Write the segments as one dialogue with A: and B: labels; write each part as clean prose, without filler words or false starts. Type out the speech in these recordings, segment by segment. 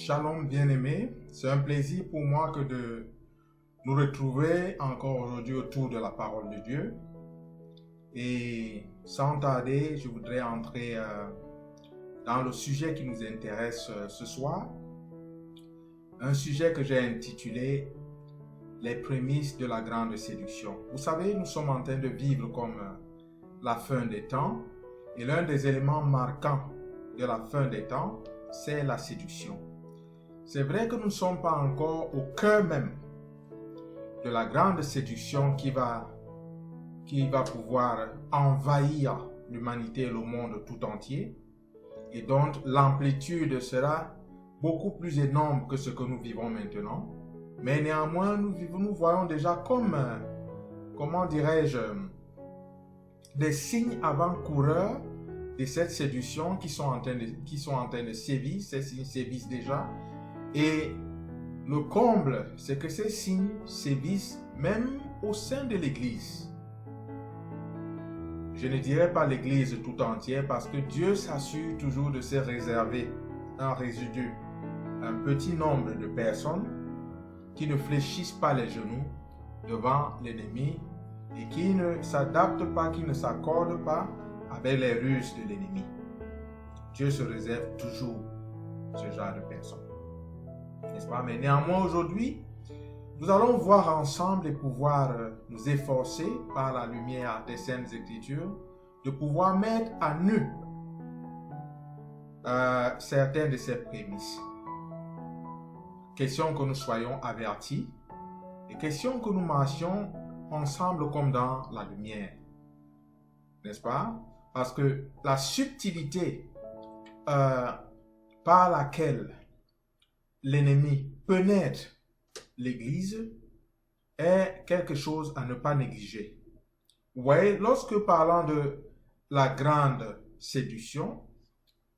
A: Shalom bien-aimés, c'est un plaisir pour moi que de nous retrouver encore aujourd'hui autour de la parole de Dieu. Et sans tarder, je voudrais entrer dans le sujet qui nous intéresse ce soir. Un sujet que j'ai intitulé « Les prémices de la grande séduction ». Vous savez, nous sommes en train de vivre comme la fin des temps. Et l'un des éléments marquants de la fin des temps, c'est la séduction. C'est vrai que nous ne sommes pas encore au cœur même de la grande séduction qui va pouvoir envahir l'humanité et le monde tout entier, et dont l'amplitude sera beaucoup plus énorme que ce que nous vivons maintenant. Mais néanmoins, nous voyons déjà comme, des signes avant-coureurs de cette séduction qui sont en train de sévir. Ces signes sévissent déjà. Et le comble, c'est que ces signes sévissent même au sein de l'Église. Je ne dirais pas l'Église tout entière parce que Dieu s'assure toujours de se réserver un résidu, un petit nombre de personnes qui ne fléchissent pas les genoux devant l'ennemi et qui ne s'adaptent pas, qui ne s'accordent pas avec les ruses de l'ennemi. Dieu se réserve toujours ce genre de personnes. N'est-ce pas? Mais néanmoins, aujourd'hui, nous allons voir ensemble et pouvoir nous efforcer par la lumière des Saintes Écritures de pouvoir mettre à nu certaines de ces prémices. Question que nous soyons avertis et question que nous marchions ensemble comme dans la lumière. N'est-ce pas? Parce que la subtilité par laquelle l'ennemi pénètre l'Église est quelque chose à ne pas négliger. Vous voyez, lorsque parlant de la grande séduction,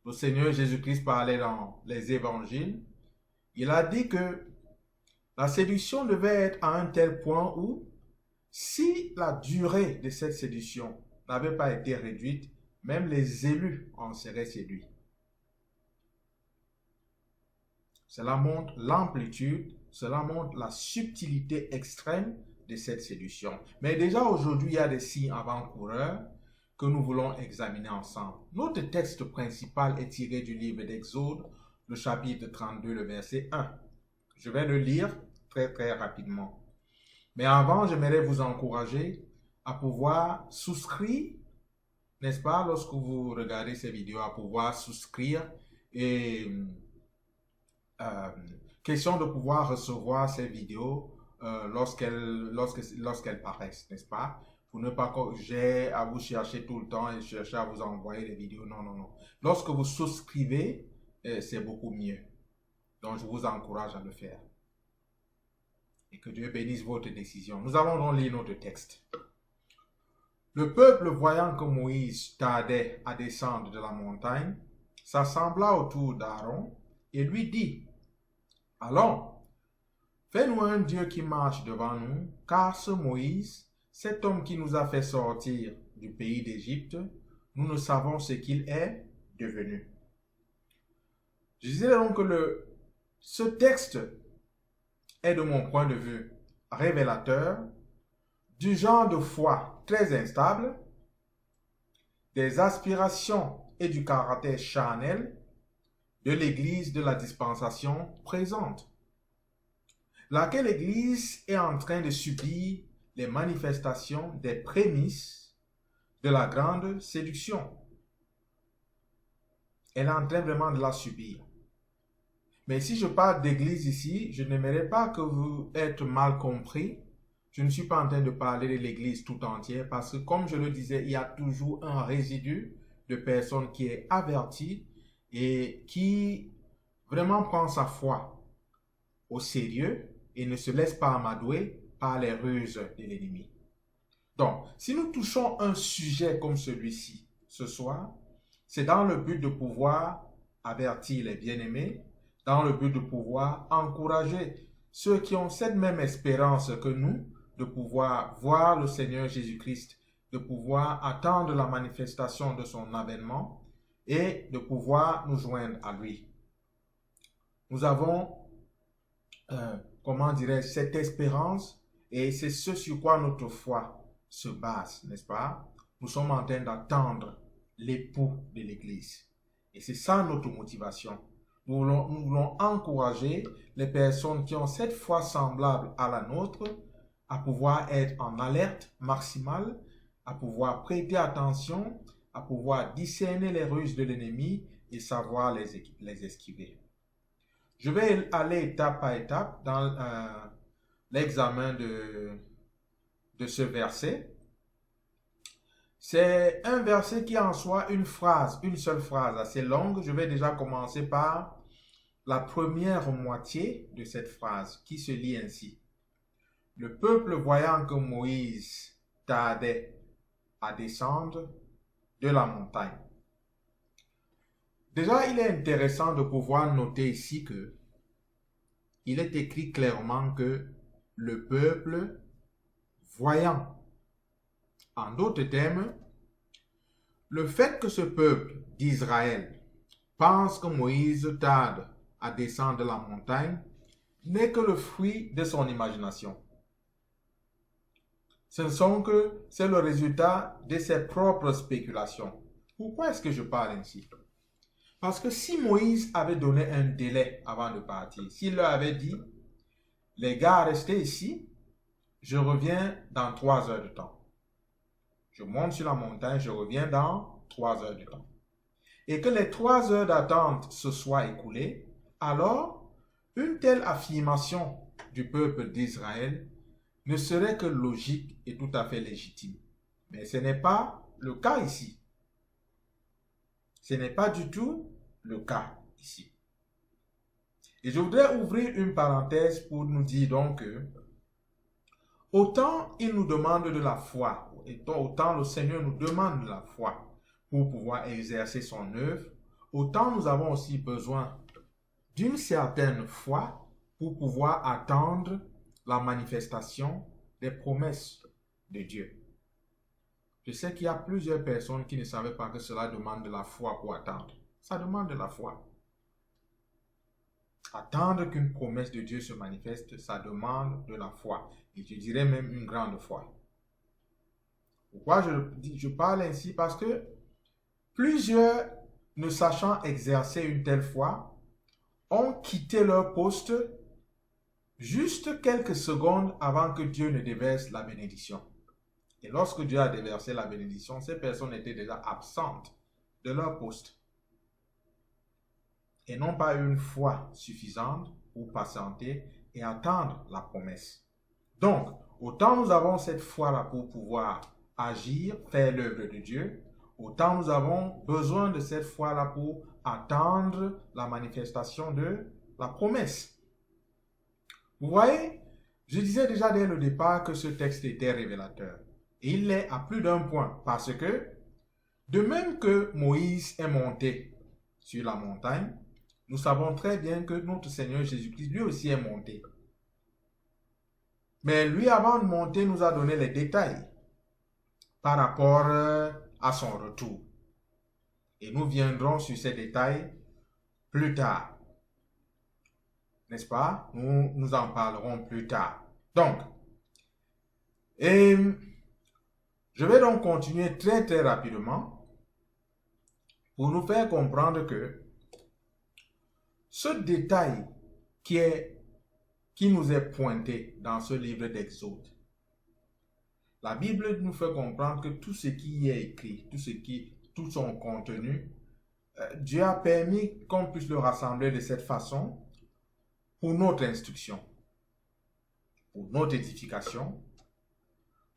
A: le Seigneur Jésus-Christ parlait dans les évangiles, il a dit que la séduction devait être à un tel point où, si la durée de cette séduction n'avait pas été réduite, même les élus en seraient séduits. Cela montre l'amplitude, cela montre la subtilité extrême de cette séduction. Mais déjà aujourd'hui, il y a des signes avant-coureurs que nous voulons examiner ensemble. Notre texte principal est tiré du livre d'Exode, le chapitre 32, le verset 1. Je vais le lire très très rapidement. Mais avant, j'aimerais vous encourager à pouvoir souscrire, n'est-ce pas, lorsque vous regardez ces vidéos, à pouvoir souscrire et question de pouvoir recevoir ces vidéos lorsqu'elles paraissent, n'est-ce pas? Pour ne pas que j'ai à vous chercher tout le temps et chercher à vous envoyer les vidéos. Non, non, non. Lorsque vous souscrivez, c'est beaucoup mieux. Donc, je vous encourage à le faire. Et que Dieu bénisse votre décision. Nous allons donc lire notre texte. Le peuple, voyant que Moïse tardait à descendre de la montagne, s'assembla autour d'Aaron et lui dit: « Allons, fais-nous un Dieu qui marche devant nous, car ce Moïse, cet homme qui nous a fait sortir du pays d'Égypte, nous ne savons ce qu'il est devenu. » Je disais donc que ce texte est, de mon point de vue, révélateur du genre de foi très instable, des aspirations et du caractère charnel de l'Église de la dispensation présente, laquelle Église est en train de subir les manifestations des prémices de la grande séduction. Elle est en train vraiment de la subir. Mais si je parle d'Église ici, je n'aimerais pas que vous êtes mal compris. Je ne suis pas en train de parler de l'Église tout entière parce que, comme je le disais, il y a toujours un résidu de personnes qui est averti et qui vraiment prend sa foi au sérieux et ne se laisse pas amadouer par les ruses de l'ennemi. Donc, si nous touchons un sujet comme celui-ci ce soir, c'est dans le but de pouvoir avertir les bien-aimés, dans le but de pouvoir encourager ceux qui ont cette même espérance que nous, de pouvoir voir le Seigneur Jésus-Christ, de pouvoir attendre la manifestation de son avènement et de pouvoir nous joindre à lui. nous avons, comment dirais-je, cette espérance et c'est ce sur quoi notre foi se base, n'est-ce pas? Nous sommes en train d'attendre l'époux de l'Église. Et c'est ça notre motivation. Nous voulons encourager les personnes qui ont cette foi semblable à la nôtre à pouvoir être en alerte maximale, à pouvoir prêter attention, à pouvoir discerner les ruses de l'ennemi et savoir les esquiver. Je vais aller étape par étape dans l'examen de ce verset. C'est un verset qui en soi une seule phrase assez longue. Je vais déjà commencer par la première moitié de cette phrase qui se lit ainsi. Le peuple voyant que Moïse tardait à descendre de la montagne. Déjà, il est intéressant de pouvoir noter ici que il est écrit clairement que le peuple voyant. En d'autres termes, le fait que ce peuple d'Israël pense que Moïse tarde à descendre de la montagne n'est que le fruit de son imagination. C'est le résultat de ses propres spéculations. Pourquoi est-ce que je parle ainsi? Parce que si Moïse avait donné un délai avant de partir, s'il leur avait dit, les gars, restez ici, je reviens dans 3 heures de temps. Je monte sur la montagne, je reviens dans 3 heures de temps. Et que les 3 heures d'attente se soient écoulées, alors une telle affirmation du peuple d'Israël ne serait que logique et tout à fait légitime. Mais ce n'est pas le cas ici. Ce n'est pas du tout le cas ici. Et je voudrais ouvrir une parenthèse pour nous dire donc que autant il nous demande de la foi, et autant le Seigneur nous demande de la foi pour pouvoir exercer son œuvre, autant nous avons aussi besoin d'une certaine foi pour pouvoir attendre la manifestation des promesses de Dieu. Je sais qu'il y a plusieurs personnes qui ne savaient pas que cela demande de la foi pour attendre. Ça demande de la foi. Attendre qu'une promesse de Dieu se manifeste, ça demande de la foi. Et je dirais même une grande foi. Pourquoi je parle ainsi? Parce que plusieurs, ne sachant exercer une telle foi, ont quitté leur poste juste quelques secondes avant que Dieu ne déverse la bénédiction. Et lorsque Dieu a déversé la bénédiction, ces personnes étaient déjà absentes de leur poste et n'ont pas une foi suffisante pour patienter et attendre la promesse. Donc, autant nous avons cette foi-là pour pouvoir agir, faire l'œuvre de Dieu, autant nous avons besoin de cette foi-là pour attendre la manifestation de la promesse. Vous voyez, je disais déjà dès le départ que ce texte était révélateur. Et il l'est à plus d'un point, parce que, de même que Moïse est monté sur la montagne, nous savons très bien que notre Seigneur Jésus-Christ, lui aussi est monté. Mais lui, avant de monter, nous a donné les détails par rapport à son retour. Et nous viendrons sur ces détails plus tard. N'est-ce pas? Nous en parlerons plus tard. Donc, je vais donc continuer très très rapidement pour nous faire comprendre que ce détail qui nous est pointé dans ce livre d'Exode, la Bible nous fait comprendre que tout ce qui y est écrit, tout son contenu, Dieu a permis qu'on puisse le rassembler de cette façon pour notre instruction, pour notre édification,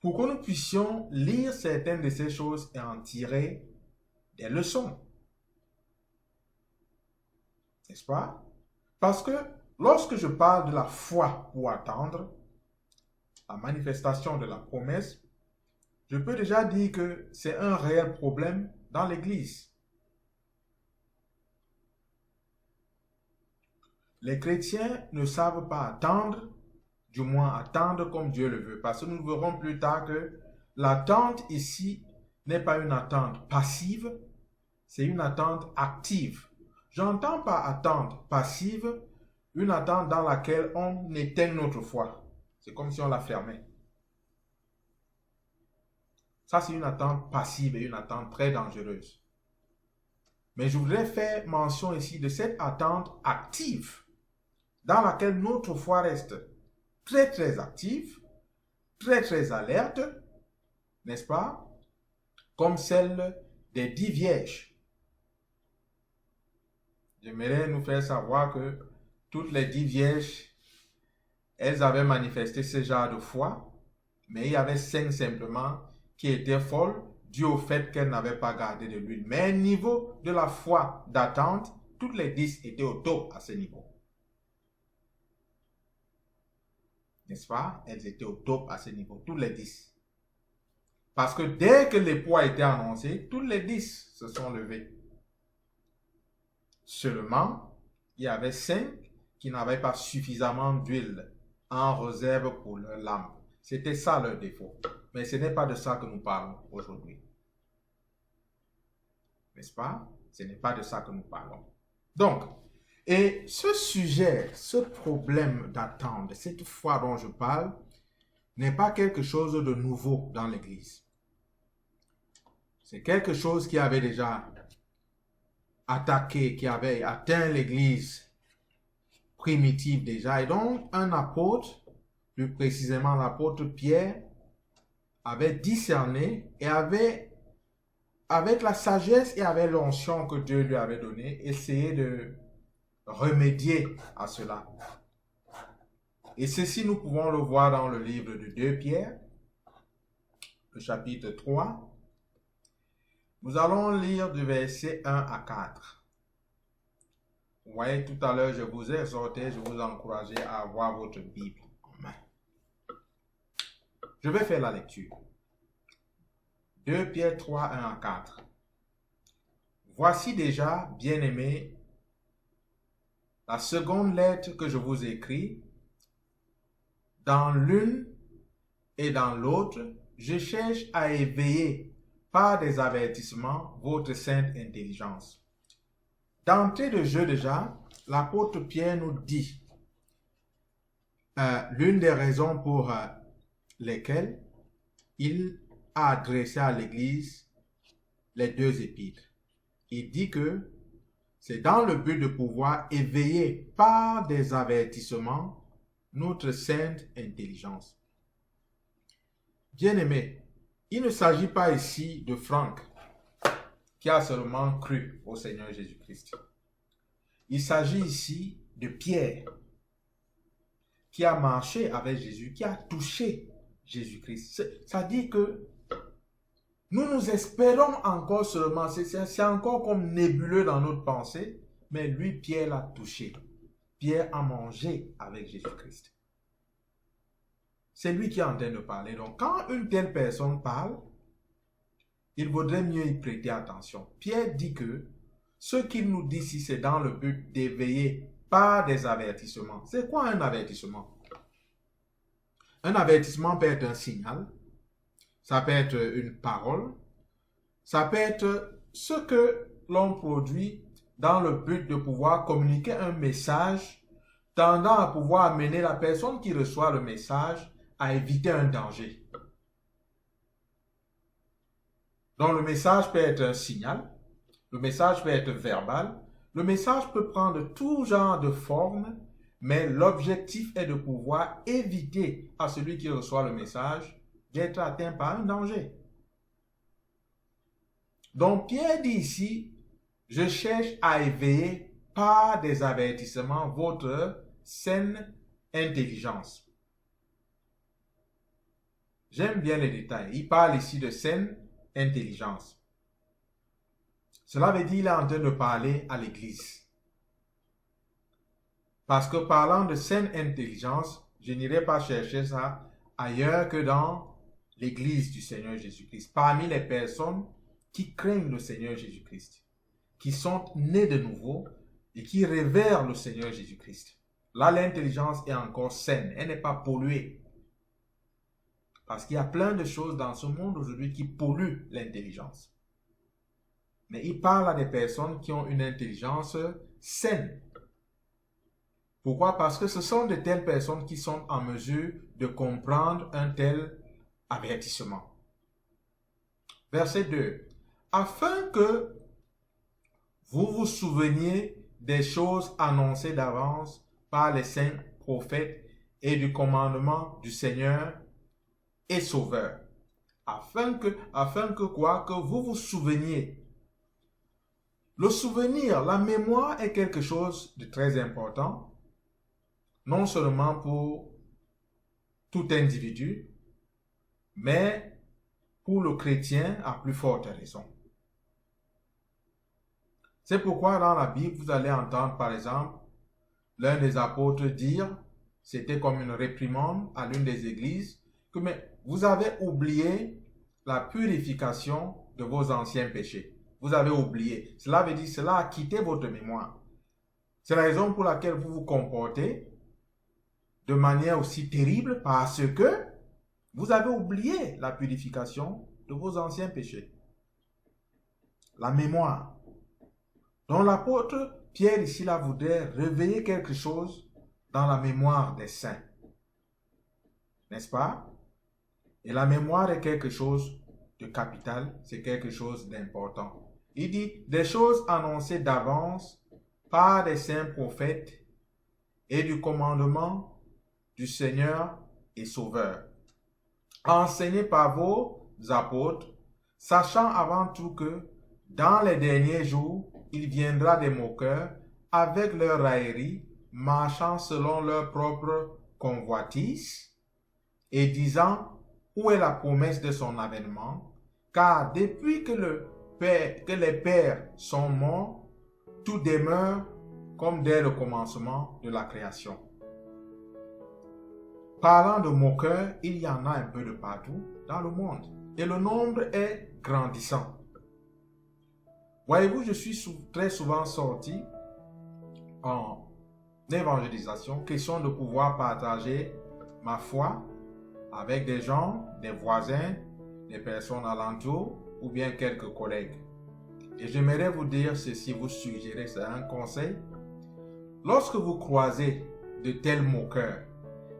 A: pour que nous puissions lire certaines de ces choses et en tirer des leçons. N'est-ce pas? Parce que lorsque je parle de la foi pour attendre la manifestation de la promesse, je peux déjà dire que c'est un réel problème dans l'Église. Les chrétiens ne savent pas attendre, du moins attendre comme Dieu le veut, parce que nous verrons plus tard que l'attente ici n'est pas une attente passive, c'est une attente active. J'entends par attente passive Une attente dans laquelle on éteint notre foi. C'est comme si on la fermait. Ça, c'est une attente passive et une attente très dangereuse. Mais je voudrais faire mention ici de cette attente active dans laquelle notre foi reste très, très active, très, très alerte, n'est-ce pas? Comme celle des 10 vierges. J'aimerais nous faire savoir que toutes les 10 vierges, elles avaient manifesté ce genre de foi, mais il y avait 5 simplement qui étaient folles dû au fait qu'elles n'avaient pas gardé de l'huile. Mais au niveau de la foi d'attente, toutes les 10 étaient au top à ce niveau. N'est-ce pas? Elles étaient au top à ce niveau, toutes les 10. Parce que dès que les poids étaient annoncés, toutes les 10 se sont levées. Seulement, il y avait 5 qui n'avaient pas suffisamment d'huile en réserve pour leur lampe. C'était ça leur défaut. Mais ce n'est pas de ça que nous parlons aujourd'hui. N'est-ce pas? Ce n'est pas de ça que nous parlons. Donc, et ce sujet, ce problème d'attente, cette foi dont je parle, n'est pas quelque chose de nouveau dans l'Église. C'est quelque chose qui avait déjà attaqué, qui avait atteint l'Église primitive déjà. Et donc, un apôtre, plus précisément l'apôtre Pierre, avait discerné et avait, avec la sagesse et avec l'onction que Dieu lui avait donnée, essayé de remédier à cela. Et ceci, nous pouvons le voir dans le livre de 2 Pierre, le chapitre 3. Nous allons lire du verset 1 à 4. Vous voyez, tout à l'heure, je vous ai exhorté, je vous ai encouragé à avoir votre Bible en main. Je vais faire la lecture. 2 Pierre 3, 1 à 4. Voici déjà, bien-aimés, la seconde lettre que je vous écris. Dans l'une et dans l'autre, je cherche à éveiller par des avertissements votre sainte intelligence. D'entrée de jeu déjà, l'apôtre Pierre nous dit l'une des raisons pour lesquelles il a adressé à l'Église les 2 épîtres. Il dit que c'est dans le but de pouvoir éveiller par des avertissements notre sainte intelligence. Bien-aimé, il ne s'agit pas ici de Franck qui a seulement cru au Seigneur Jésus-Christ. Il s'agit ici de Pierre qui a marché avec Jésus, qui a touché Jésus-Christ. Ça dit que nous espérons encore seulement, c'est encore comme nébuleux dans notre pensée, mais lui, Pierre l'a touché. Pierre a mangé avec Jésus-Christ. C'est lui qui est en train de parler. Donc, quand une telle personne parle, il vaudrait mieux y prêter attention. Pierre dit que ce qu'il nous dit ici, c'est dans le but d'éveiller par des avertissements. C'est quoi un avertissement? Un avertissement peut être un signal, ça peut être une parole, ça peut être ce que l'on produit dans le but de pouvoir communiquer un message tendant à pouvoir amener la personne qui reçoit le message à éviter un danger. Donc le message peut être un signal, le message peut être verbal, le message peut prendre tout genre de forme, mais l'objectif est de pouvoir éviter à celui qui reçoit le message d'être atteint par un danger. Donc Pierre dit ici, je cherche à éveiller par des avertissements votre saine intelligence. J'aime bien les détails. Il parle ici de saine intelligence. Cela veut dire qu'il est en train de parler à l'Église. Parce que parlant de saine intelligence, je n'irai pas chercher ça ailleurs que dans l'Église du Seigneur Jésus-Christ. Parmi les personnes qui craignent le Seigneur Jésus-Christ, qui sont nées de nouveau et qui révèrent le Seigneur Jésus-Christ. Là, l'intelligence est encore saine, elle n'est pas polluée. Parce qu'il y a plein de choses dans ce monde aujourd'hui qui polluent l'intelligence. Mais il parle à des personnes qui ont une intelligence saine. Pourquoi? Parce que ce sont de telles personnes qui sont en mesure de comprendre un tel avertissement. Verset 2. Afin que vous vous souveniez des choses annoncées d'avance par les saints prophètes et du commandement du Seigneur et Sauveur. Afin que quoi? Que vous vous souveniez. Le souvenir, la mémoire est quelque chose de très important, non seulement pour tout individu, mais pour le chrétien à plus forte raison. C'est pourquoi dans la Bible, vous allez entendre par exemple l'un des apôtres dire, c'était comme une réprimande à l'une des églises, que mais vous avez oublié la purification de vos anciens péchés. Vous avez oublié. Cela veut dire, cela a quitté votre mémoire. C'est la raison pour laquelle vous vous comportez de manière aussi terrible parce que vous avez oublié la purification de vos anciens péchés. La mémoire. Donc l'apôtre Pierre ici là voudrait réveiller quelque chose dans la mémoire des saints. N'est-ce pas? Et la mémoire est quelque chose de capital, c'est quelque chose d'important. Il dit des choses annoncées d'avance par des saints prophètes et du commandement du Seigneur et Sauveur, enseignées par vos apôtres, sachant avant tout que dans les derniers jours, il viendra des moqueurs avec leur raillerie, marchant selon leur propre convoitise et disant où est la promesse de son avènement, car depuis que les pères sont morts, tout demeure comme dès le commencement de la création. Parlant de moqueurs, il y en a un peu de partout dans le monde et le nombre est grandissant. Voyez-vous, je suis très souvent sorti en évangélisation, question de pouvoir partager ma foi avec des gens, des voisins, des personnes alentour ou bien quelques collègues. Et j'aimerais vous dire ceci, vous suggérer, c'est un conseil. Lorsque vous croisez de tels moqueurs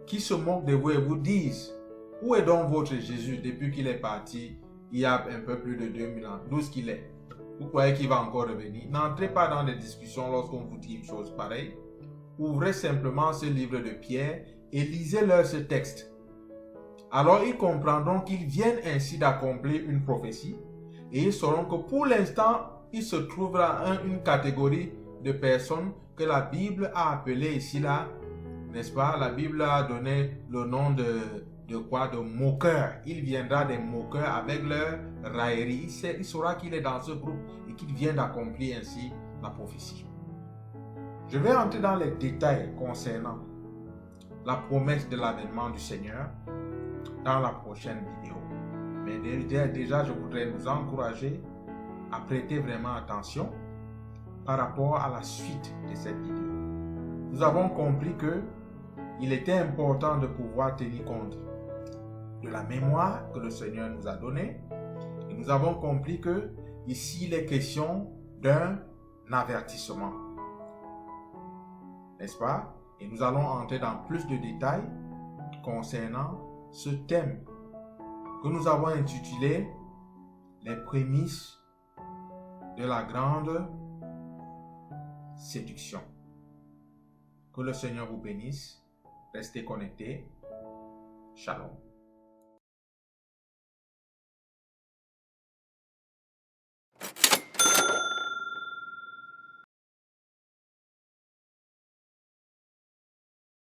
A: qui se moquent de vous et vous disent « Où est donc votre Jésus depuis qu'il est parti il y a un peu plus de 2000 ans? D'où est-ce qu'il est? Vous croyez qu'il va encore revenir? » N'entrez pas dans des discussions lorsqu'on vous dit une chose pareille. Ouvrez simplement ce livre de Pierre et lisez-leur ce texte. Alors ils comprendront qu'ils viennent ainsi d'accomplir une prophétie et ils sauront que pour l'instant, il se trouvera une catégorie de personnes que la Bible a appelées ici là, n'est-ce pas? La Bible a donné le nom de quoi? De moqueurs. Il viendra des moqueurs avec leur raillerie. Il saura qu'il est dans ce groupe et qu'il vient d'accomplir ainsi la prophétie. Je vais entrer dans les détails concernant la promesse de l'avènement du Seigneur dans la prochaine vidéo. Mais déjà, je voudrais nous encourager à prêter vraiment attention par rapport à la suite de cette vidéo. Nous avons compris que il était important de pouvoir tenir compte de la mémoire que le Seigneur nous a donnée. Et nous avons compris que ici, il est question d'un avertissement. N'est-ce pas? Et nous allons entrer dans plus de détails concernant ce thème que nous avons intitulé les prémices de la grande séduction. Que le Seigneur vous bénisse. Restez connectés. Shalom.